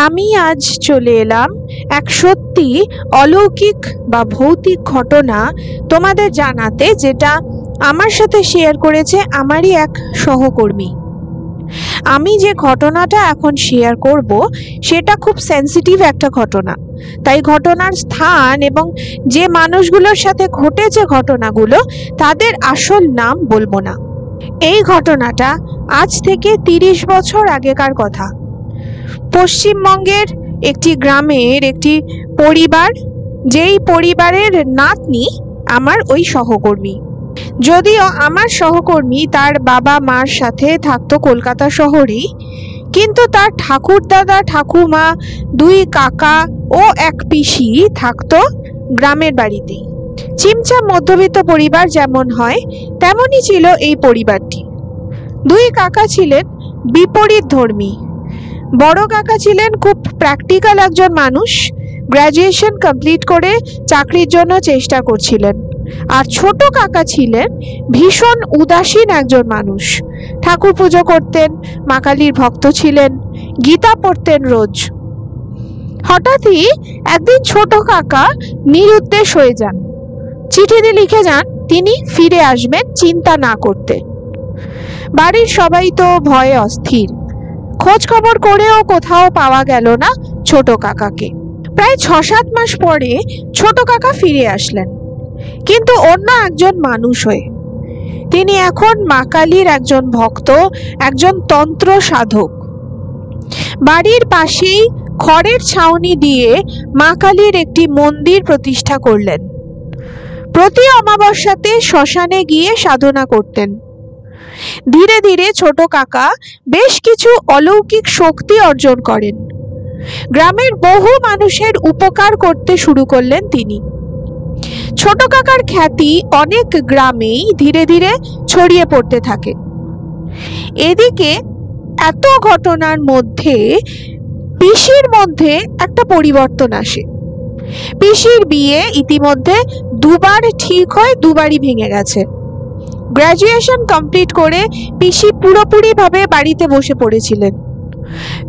আমি আজ চলে এলাম এক সত্যি অলৌকিক বা ভৌতিক ঘটনা তোমাদের জানাতে, যেটা আমার সাথে শেয়ার করেছে আমারই এক সহকর্মী। আমি যে ঘটনাটা এখন শেয়ার করব সেটা খুব সেন্সিটিভ একটা ঘটনা, তাই ঘটনার স্থান এবং যে মানুষগুলোর সাথে ঘটেছে ঘটনাগুলো তাদের আসল নাম বলবো না। এই ঘটনাটা আজ থেকে 30 বছর আগেকার কথা। পশ্চিমবঙ্গের একটি গ্রামের একটি পরিবার, যেই পরিবারের নাতনি আমার ওই সহকর্মী। যদিও আমার সহকর্মী তার বাবা মার সাথে থাকতো কলকাতা শহরেই, কিন্তু তার ঠাকুরদাদা ঠাকুমা, 2 কাকা ও এক পিসি থাকতো গ্রামের বাড়িতেই। চিমচাম মধ্যবিত্ত পরিবার যেমন হয় তেমনই ছিল এই পরিবারটি। 2 কাকা ছিলেন বিপরীত ধর্মী। বড় কাকা ছিলেন খুব প্র্যাকটিক্যাল একজন মানুষ, গ্র্যাজুয়েশন কমপ্লিট করে চাকরির জন্য চেষ্টা করছিলেন। আর ছোট কাকা ছিলেন ভীষণ উদাসীন একজন মানুষ। ঠাকুর পুজো করতেন, মা কালীর ভক্ত ছিলেন, গীতা পড়তেন রোজ। হঠাৎই একদিন ছোট কাকা নিরুদ্দেশ হয়ে যান। চিঠিতে লিখে যান তিনি ফিরে আসবেন চিন্তা না করতে। বাড়ির সবাই তো ভয়ে অস্থির। খোঁজ খবর করেও কোথাও পাওয়া গেল না ছোট কাকাকে। প্রায় 6-7 মাস পরে ছোট কাকা ফিরে আসলেন, কিন্তু অন্য একজন মানুষ হয়ে। তিনি এখন মা কালীর একজন ভক্ত, একজন তন্ত্র সাধক। বাড়ির পাশেই খড়ের ছাউনি দিয়ে মা কালীর একটি মন্দির প্রতিষ্ঠা করলেন। প্রতি অমাবস্যাতে শ্মশানে গিয়ে সাধনা করতেন। ধীরে ধীরে ছোট কাকা বেশ কিছু অলৌকিক শক্তি অর্জন করেন। গ্রামের বহু মানুষের উপকার করতে শুরু করলেন তিনি। ছোট কাকার খ্যাতি অনেক গ্রামেই ধীরে ধীরে ছড়িয়ে পড়তে থাকে। এদিকে এত ঘটনার মধ্যে পিসির মধ্যে একটা পরিবর্তন আসে। পিসির বিয়ে ইতিমধ্যে 2 বার ঠিক হয়ে 2 বারই ভেঙে গেছে। গ্র্যাজুয়েশন কমপ্লিট করে পিসি পুরোপুরিভাবে বাড়িতে বসে পড়েছিলেন।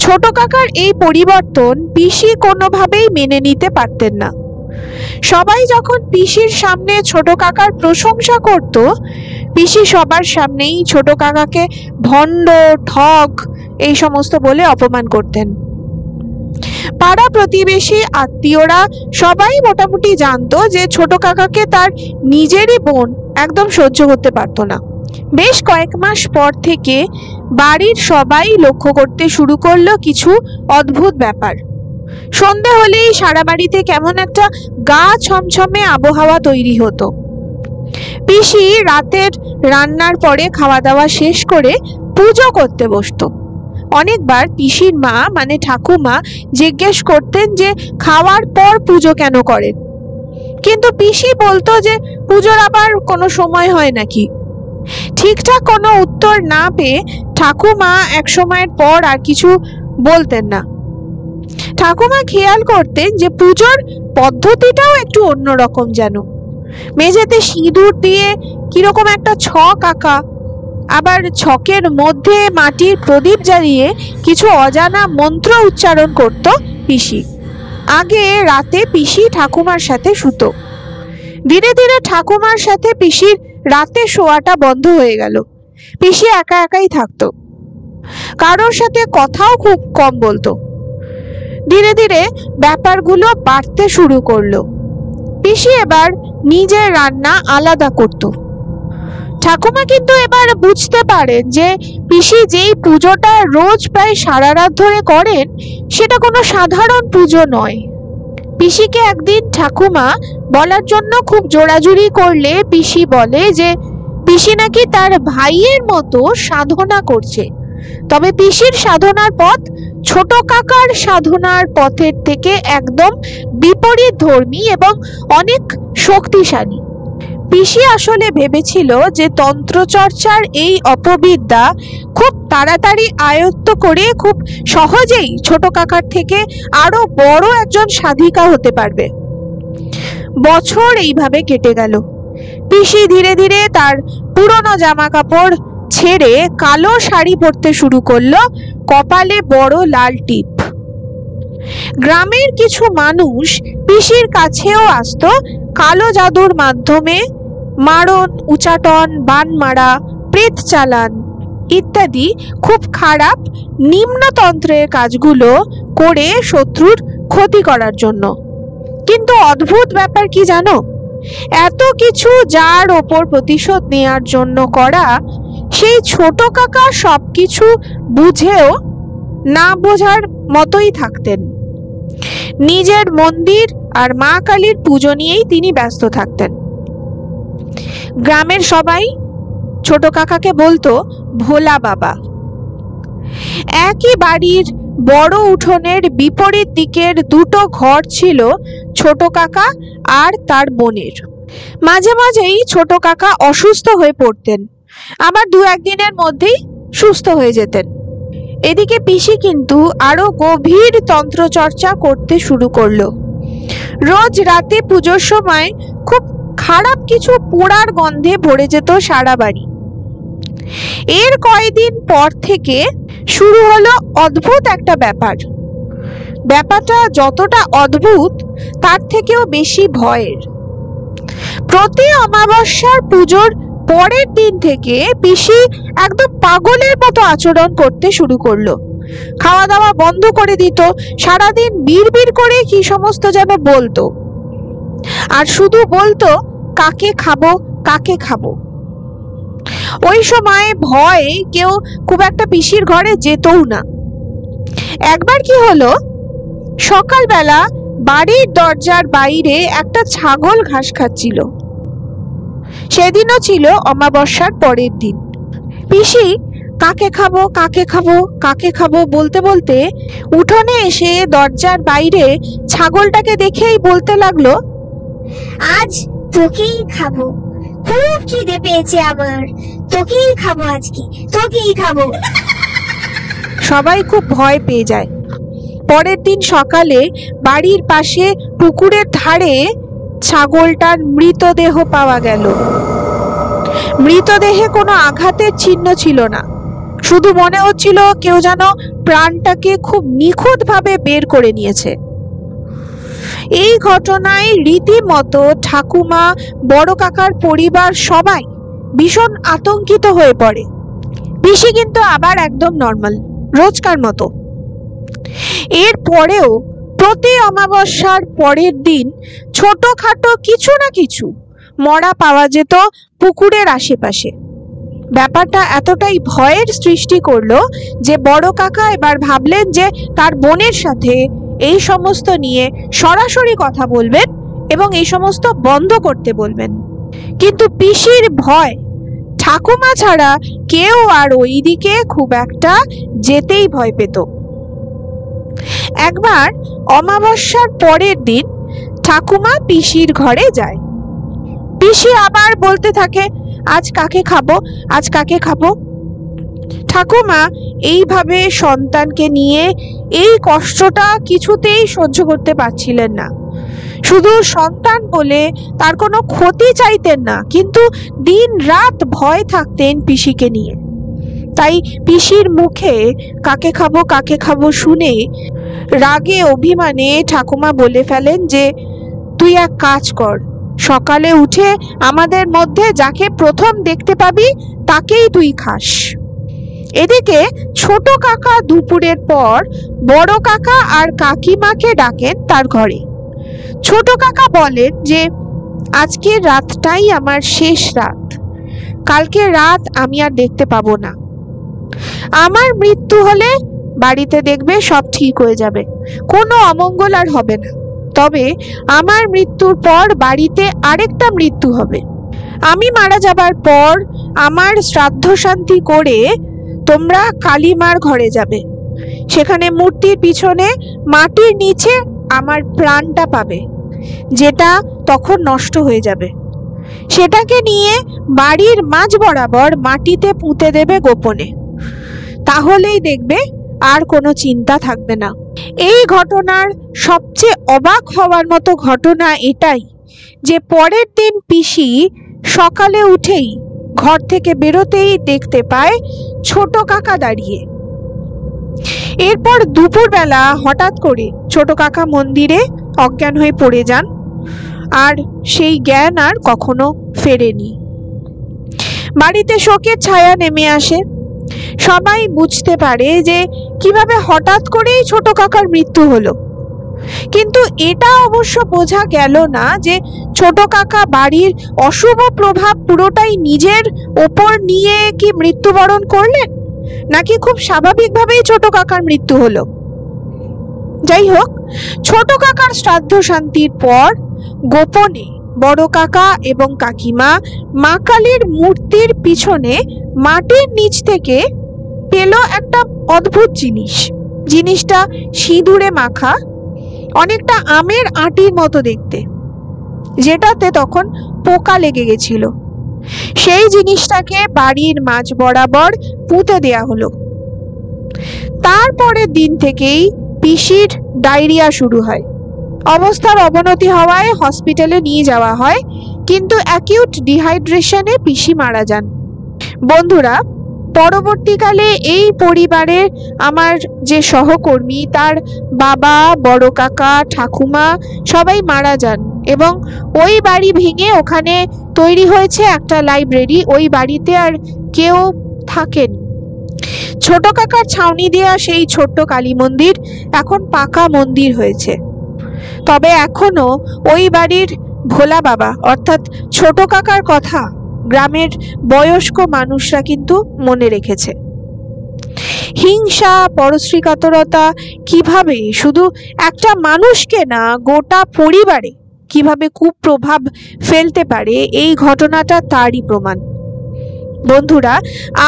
ছোট কাকার এই পরিবর্তন পিসি কোনোভাবেই মেনে নিতে পারতেন না। সবাই যখন পিসির সামনে ছোট কাকার প্রশংসা করত, পিসি সবার সামনেই ছোট কাকাকে ভণ্ড, ঠক এই সমস্ত বলে অপমান করতেন। পাড়া প্রতিবেশী আত্মীয়রা সবাই মোটামুটি জানতো যে ছোট কাকাকে তার নিজেরই বোন একদম সহ্য করতে পারতো না। বেশ কয়েক মাস পর থেকে বাড়ির সবাই লক্ষ্য করতে শুরু করলো কিছু অদ্ভুত ব্যাপার। সন্ধে হলেই সারা বাড়িতে কেমন একটা গা ছমছমে আবহাওয়া তৈরি হতো। পিসি রাতের রান্নার পরে খাওয়া দাওয়া শেষ করে পুজো করতে বসতো। অনেকবার পিসির মা মানে ঠাকুমা জিজ্ঞেস করতেন যে খাওয়ার পর পুজো কেন করেন, কিন্তু পিসি বলতো যে পুজোর আবার কোনো সময় হয় নাকি। ঠিকঠাক কোনো উত্তর না পেয়ে ঠাকুমা এক সময়ের পর আর কিছু বলতেন না। ঠাকুমা খেয়াল করতেন যে পুজোর পদ্ধতিটাও একটু অন্যরকম, যেন মেঝেতে সিঁদুর দিয়ে কিরকম একটা ছক আঁকা, আবার ছকের মধ্যে মাটির প্রদীপ জ্বালিয়ে কিছু অজানা মন্ত্র উচ্চারণ করত পিসি। আগে রাতে পিসি ঠাকুমার সাথে শুতো। ধীরে ধীরে ঠাকুমার সাথে পিসির রাতে শোয়াটা বন্ধ হয়ে গেল। পিসি একা একাই থাকতো, কারোর সাথে কথাও খুব কম বলতো। ধীরে ধীরে ব্যাপারগুলো বাড়তে শুরু করলো। পিসি এবার নিজের রান্না আলাদা করত। ঠাকুমা কিন্তু এবার বুঝতে পারেন যে পিসি যেই পুজোটা রোজ প্রায় সারা রাত ধরে করেন সেটা কোনো সাধারণ পুজো নয়। পিসিকে একদিন ঠাকুমা বলার জন্য খুব জোরাজুরি করলে পিসি বলে যে পিসি নাকি তার ভাইয়ের মতো সাধনা করছে, তবে পিসির সাধনার পথ ছোট কাকার সাধনার পথের থেকে একদম বিপরীত ধর্মী এবং অনেক শক্তিশালী। পিসি আসলে ভেবেছিল যে তন্ত্রচর্চার এই অপবিদ্যা খুব তাড়াতাড়ি আয়ত্ত করে খুব সহজেই ছোট কাকার থেকে আরো বড় একজন সাধিকা হতে পারবে। বছর এইভাবে কেটে গেল। পিসি ধীরে ধীরে তার পুরনো জামা কাপড় ছেড়ে কালো শাড়ি পরতে শুরু করলো, কপালে বড় লাল টিপ। গ্রামের কিছু মানুষ পিসির কাছেও আসতো কালো জাদুর মাধ্যমে মারণ, উচাটন, বান মারা, প্রেত চালান ইত্যাদি খুব খারাপ নিম্নতন্ত্রের কাজগুলো করে শত্রুর ক্ষতি করার জন্য। কিন্তু অদ্ভুত ব্যাপার কি জানো, এত কিছু যার ওপর প্রতিশোধ নেয়ার জন্য করা, সেই ছোট কাকা সবকিছু বুঝেও না বোঝার মতোই থাকতেন। নিজের মন্দির আর মা কালীর পুজো নিয়েই তিনি ব্যস্ত থাকতেন। গ্রামের সবাই ছোট কাকাকে বলতো ভোলা বাবা। একই বাড়ির বড় উঠোনের বিপরীত দিকের দুটো ঘর ছিল ছোট কাকা আর তার বোনের। মাঝে মাঝেই ছোট কাকা অসুস্থ হয়ে পড়তেন, আবার দু একদিনের মধ্যেই সুস্থ হয়ে যেতেন। এদিকে পিসি কিন্তু আরো গভীর তন্ত্রচর্চা করতে শুরু করলো। রোজ রাতে পুজোর সময় খুব খারাপ কিছু পোড়ার গন্ধে ভরে যেত সারা বাড়ি। এর কয়েকদিন পর থেকে শুরু হলো অদ্ভুত একটা ব্যাপার। ব্যাপারটা যতটা অদ্ভুত তার থেকেও বেশি ভয়ের। প্রতি অমাবস্যার পুজোর পরের দিন থেকে পিসি একদম পাগলের মতো আচরণ করতে শুরু করলো। খাওয়া দাওয়া বন্ধ করে দিত, সারাদিন বিড়বিড় করে কি সমস্ত যেন বলতো, আর শুধু বলতো কাকে খাবো, কাকে খাবো। ওই সময় ভয়ে কেউ খুব একটা পিসির ঘরে যেতও না। একবার কি হলো, সকালবেলা বাড়ির দরজার বাইরে একটা ছাগল ঘাস খাচ্ছিল। সেদিনও ছিল অমাবস্যার পরের দিন। পিসি কাকে খাবো, কাকে খাবো, কাকে খাবো বলতে বলতে উঠোনে এসে দরজার বাইরে ছাগলটাকে দেখেই বলতে লাগলো, আজ তোকেই খাবো, খুব খিদে পেয়েছে আমার, তোকেই খাবো, আজকে তোকেই খাবো। সবাই খুব ভয় পেয়ে যায়। পরের দিন সকালে বাড়ির পাশে পুকুরের ধারে ছাগলটার মৃতদেহ পাওয়া গেল। মৃতদেহে কোনো আঘাতের চিহ্ন ছিল না, শুধু মনে হচ্ছিল কেউ যেন প্রাণটাকে খুব নিখুঁতভাবে বের করে নিয়েছে। এই ঘটনায় রীতিমতো ঠাকুমা, বড় কাকার পরিবার সবাই ভীষণ আতঙ্কিত হয়ে পড়ে। পিসি কিন্তু আবার একদম নর্মাল, রোজকার মতো। এর পরেও প্রতি অমাবস্যার পরের দিন ছোটখাটো কিছু না কিছু মরা পাওয়া যেত পুকুরের আশেপাশে। ব্যাপারটা এতটাই ভয়ের সৃষ্টি করলো যে বড় কাকা এবার ভাবলেন যে তার বোনের সাথে এই সমস্ত নিয়ে সরাসরি কথা বলবেন এবং এই সমস্ত বন্ধ করতে বলবেন। কিন্তু পিসির ভয়, ঠাকুমা ছাড়া কেউ আর ওই দিকে খুব একটা যেতেই ভয় পেত। একবার অমাবস্যার পরের দিন ঠাকুমা পিসির ঘরে যায়। পিসি আবার বলতে থাকে, আজ কাকে খাবো, আজ কাকে খাবো। ঠাকুমা এইভাবে সন্তানকে নিয়ে এই কষ্টটা কিছুতেই সহ্য করতে পারছিলেন না। শুধু সন্তান বলে তার কোনো ক্ষতি চাইতেন না, কিন্তু দিন রাত ভয় থাকতেন পিসিকে নিয়ে। তাই পিসির মুখে কাকে খাবো, কাকে খাবো শুনে রাগে অভিমানে ঠাকুমা বলে ফেলেন যে, তুই এক কাজ কর, সকালে উঠে আমাদের মধ্যে যাকে প্রথম দেখতে পাবি তাকেই তুই খাস। এদিকে ছোট কাকা দুপুরের পর বড় কাকা আর কাকিমাকে ডাকেন তার ঘরে। ছোট কাকা বলেন যে, আজকের রাতটাই আমার শেষ রাত, কালকে রাত আমি আর দেখতে পাবো না। আমার মৃত্যু হলে বাড়িতে দেখবে সব ঠিক হয়ে যাবে, কোনো অমঙ্গল আর হবে না। তবে আমার মৃত্যুর পর বাড়িতে আরেকটা মৃত্যু হবে। আমি মারা যাবার পর আমার শ্রাদ্ধ শান্তি করে তোমরা কালীমার ঘরে যাবে। সেখানে মূর্তির পিছনে মাটির নিচে আমার প্রাণটা পাবে, যেটা তখন নষ্ট হয়ে যাবে। সেটাকে নিয়ে বাড়ির মাঝ বরাবর মাটিতে পুঁতে দেবে গোপনে। তাহলেই দেখবে আর কোনো চিন্তা থাকবে না। এই ঘটনার সবচেয়ে অবাক হওয়ার মতো ঘটনা এটাই যে পরের দিন পিসি সকালে উঠেই ঘর থেকে বেরোতেই দেখতে পায় ছোট কাকা দাঁড়িয়ে। এরপর দুপুরবেলা হঠাৎ করে ছোট কাকা মন্দিরে অজ্ঞান হয়ে পড়ে যান, আর সেই জ্ঞান আর কখনো ফেরেনি। বাড়িতে শোকের ছায়া নেমে আসে। সবাই বুঝতে পারে যে কিভাবে হঠাৎ করেই ছোট কাকার মৃত্যু হলো। কিন্তু এটা অবশ্য বোঝা গেল না যে ছোট কাকা বাড়ির অশুভ প্রভাব পুরোটাই নিজের ওপর নিয়ে কি মৃত্যুবরণ করলেন, নাকি খুব স্বাভাবিকভাবেই ছোট কাকার মৃত্যু হলো। যাই হোক, ছোট কাকার শ্রাদ্ধ শান্তির পর গোপনে বড় কাকা এবং কাকিমা মা কালীর মূর্তির পিছনে মাটির নিচ থেকে পেল একটা অদ্ভুত জিনিস। জিনিসটা সিঁদুরে মাখা, অনেকটা আমের আটির মতো দেখতে, যেটাতে তখন পোকা লেগে গেছিল। সেই জিনিসটাকে বাড়ির মাঝ বরাবর পুঁতে দেয়া হলো। তারপরের দিন থেকেই পিসির ডায়রিয়া শুরু হয়। অবস্থার অবনতি হওয়ায় হসপিটালে নিয়ে যাওয়া হয়, কিন্তু অ্যাকিউট ডিহাইড্রেশনে পিসি মারা যান। বন্ধুরা, পরবর্তীকালে এই পরিবারের আমার যে সহকর্মী, তার বাবা, বড় কাকা, ঠাকুমা সবাই মারা যান এবং ওই বাড়ি ভেঙে ওখানে তৈরি হয়েছে একটা লাইব্রেরি। ওই বাড়িতে আর কেউ থাকেন। ছোট কাকার ছাউনি দেওয়া সেই ছোট্ট কালী মন্দির এখন পাকা মন্দির হয়েছে। তবে এখনো ওই বাড়ির ভোলা বাবা অর্থাৎ ছোট কাকার কথা গ্রামের বয়স্ক মানুষরা কিন্তু মনে রেখেছে। হিংসা, পরশ্রীকাতরতা কিভাবে শুধু একটা মানুষকে না, গোটা পরিবারে কিভাবে কুপ্রভাব ফেলতে পারে, এই ঘটনাটা তারই প্রমাণ। বন্ধুরা,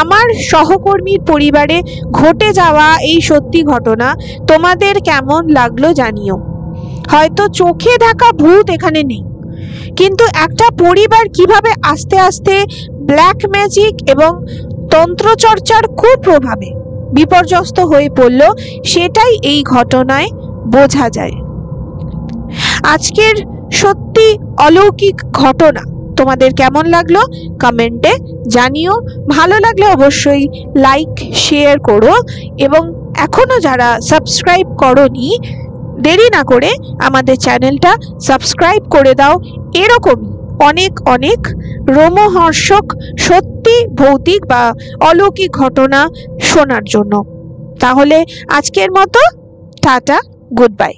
আমার সহকর্মীর পরিবারে ঘটে যাওয়া এই সত্যি ঘটনা তোমাদের কেমন লাগলো জানিও। হয়তো চোখে দেখা ভূত এখানে নেই, কিন্তু একটা পরিবার কিভাবে আস্তে আস্তে ব্ল্যাক ম্যাজিক এবং তন্ত্রচর্চার কুপ্রভাবে বিপর্যস্ত হয়ে পড়ল, সেটাই এই ঘটনায় বোঝা যায়। আজকের সত্যি অলৌকিক ঘটনা তোমাদের কেমন লাগলো কমেন্টে জানিও। ভালো লাগলে অবশ্যই লাইক, শেয়ার করো এবং এখনো যারা সাবস্ক্রাইব করোনি, দেরি না করে আমাদের চ্যানেলটা সাবস্ক্রাইব করে দাও এরকমই অনেক অনেক রোমহর্ষক সত্যি ভৌতিক বা অলৌকিক ঘটনা শোনার জন্য। তাহলে আজকের মতো টাটা, গুড বাই।